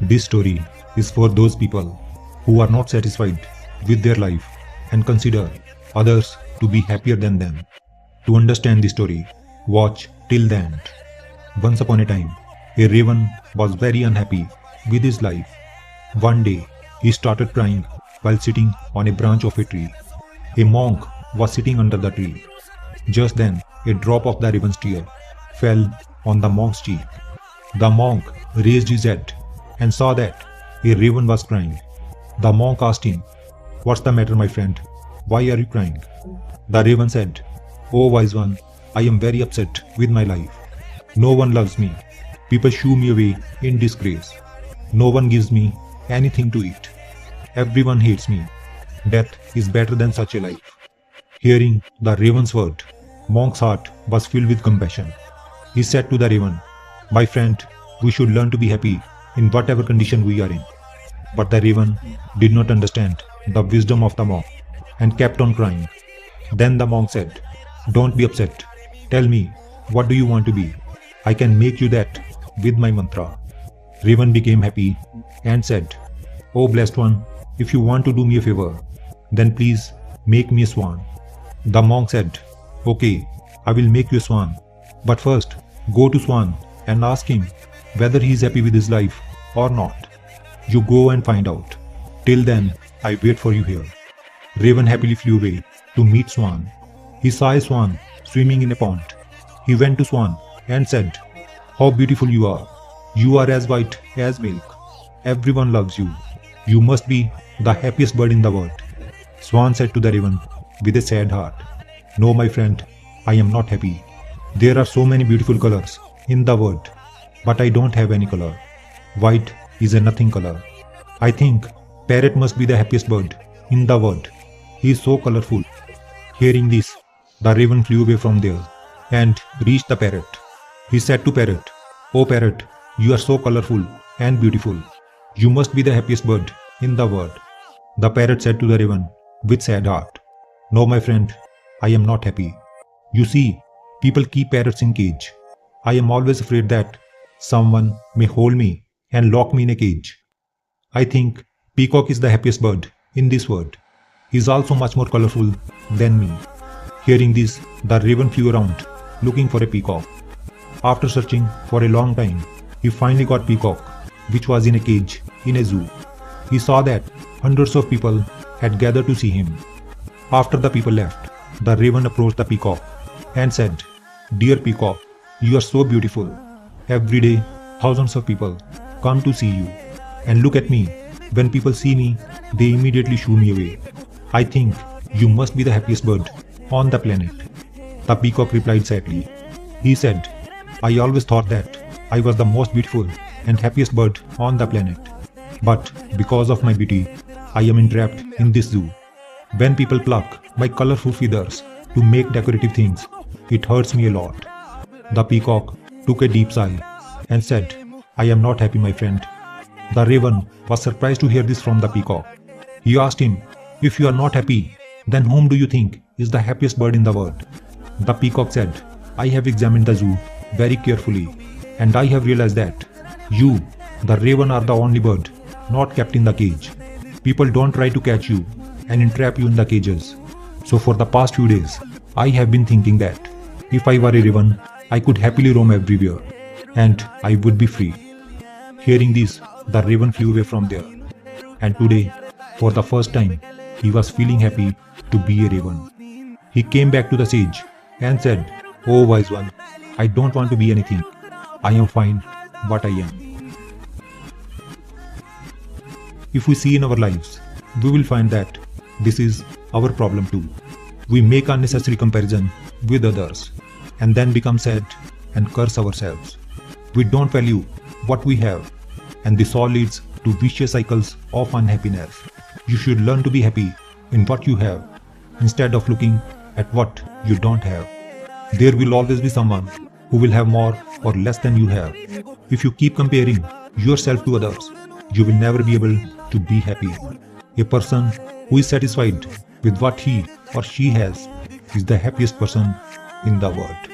This story is for those people who are not satisfied with their life and consider others to be happier than them. To understand the story, watch till the end. Once upon a time, a raven was very unhappy with his life. One day, he started crying while sitting on a branch of a tree. A monk was sitting under the tree. Just then, a drop of the raven's tear fell on the monk's cheek. The monk raised his head and saw that a raven was crying. The monk asked him, "What's the matter, my friend? Why are you crying?" The raven said, "Oh wise one, I am very upset with my life. No one loves me. People shoo me away in disgrace. No one gives me anything to eat. Everyone hates me. Death is better than such a life." Hearing the raven's word, monk's heart was filled with compassion. He said to the raven, "My friend, we should learn to be happy in whatever condition we are in." But the raven did not understand the wisdom of the monk and kept on crying. Then the monk said, "Don't be upset. Tell me, what do you want to be? I can make you that with my mantra." Raven became happy and said, "Oh blessed one, if you want to do me a favor, then please make me a swan." The monk said, "Okay, I will make you a swan. But first, go to Swan and ask him whether he is happy with his life or not. You go and find out. Till then, I wait for you here." Raven happily flew away to meet Swan. He saw a swan swimming in a pond. He went to Swan and said, "How beautiful you are. You are as white as milk. Everyone loves you. You must be the happiest bird in the world." Swan said to the raven with a sad heart, "No, my friend, I am not happy. There are so many beautiful colors in the world, but I don't have any color. White is a nothing color. I think parrot must be the happiest bird in the world. He is so colorful." Hearing this, the raven flew away from there and reached the parrot. He said to parrot, "Oh parrot, you are so colorful and beautiful. You must be the happiest bird in the world." The parrot said to the raven with sad heart, "No, my friend, I am not happy. You see, people keep parrots in cage. I am always afraid that someone may hold me and lock me in a cage. I think peacock is the happiest bird in this world. He is also much more colorful than me." Hearing this, the raven flew around looking for a peacock. After searching for a long time, he finally got peacock, which was in a cage in a zoo. He saw that hundreds of people had gathered to see him. After the people left, the raven approached the peacock and said, "Dear peacock, you are so beautiful. Every day, thousands of people come to see you. And look at me. When people see me, they immediately shoo me away. I think you must be the happiest bird on the planet." The peacock replied sadly. He said, "I always thought that I was the most beautiful and happiest bird on the planet. But because of my beauty, I am entrapped in this zoo. When people pluck my colorful feathers to make decorative things, it hurts me a lot." The peacock took a deep sigh and said, "I am not happy, my friend." The raven was surprised to hear this from the peacock. He asked him, "If you are not happy, then whom do you think is the happiest bird in the world?" The peacock said, "I have examined the zoo very carefully, and I have realized that you, the raven, are the only bird not kept in the cage. People don't try to catch you and entrap you in the cages. So for the past few days, I have been thinking that if I were a raven, I could happily roam everywhere, and I would be free." Hearing this, the raven flew away from there. And today, for the first time, he was feeling happy to be a raven. He came back to the sage and said, "Oh wise one, I don't want to be anything. I am fine what I am." If we see in our lives, we will find that this is our problem too. We make unnecessary comparison with others and then become sad and curse ourselves. We don't value what we have, and this all leads to vicious cycles of unhappiness. You should learn to be happy in what you have instead of looking at what you don't have. There will always be someone who will have more or less than you have. If you keep comparing yourself to others, you will never be able to be happy. A person who is satisfied with what he or she has is the happiest person in the world.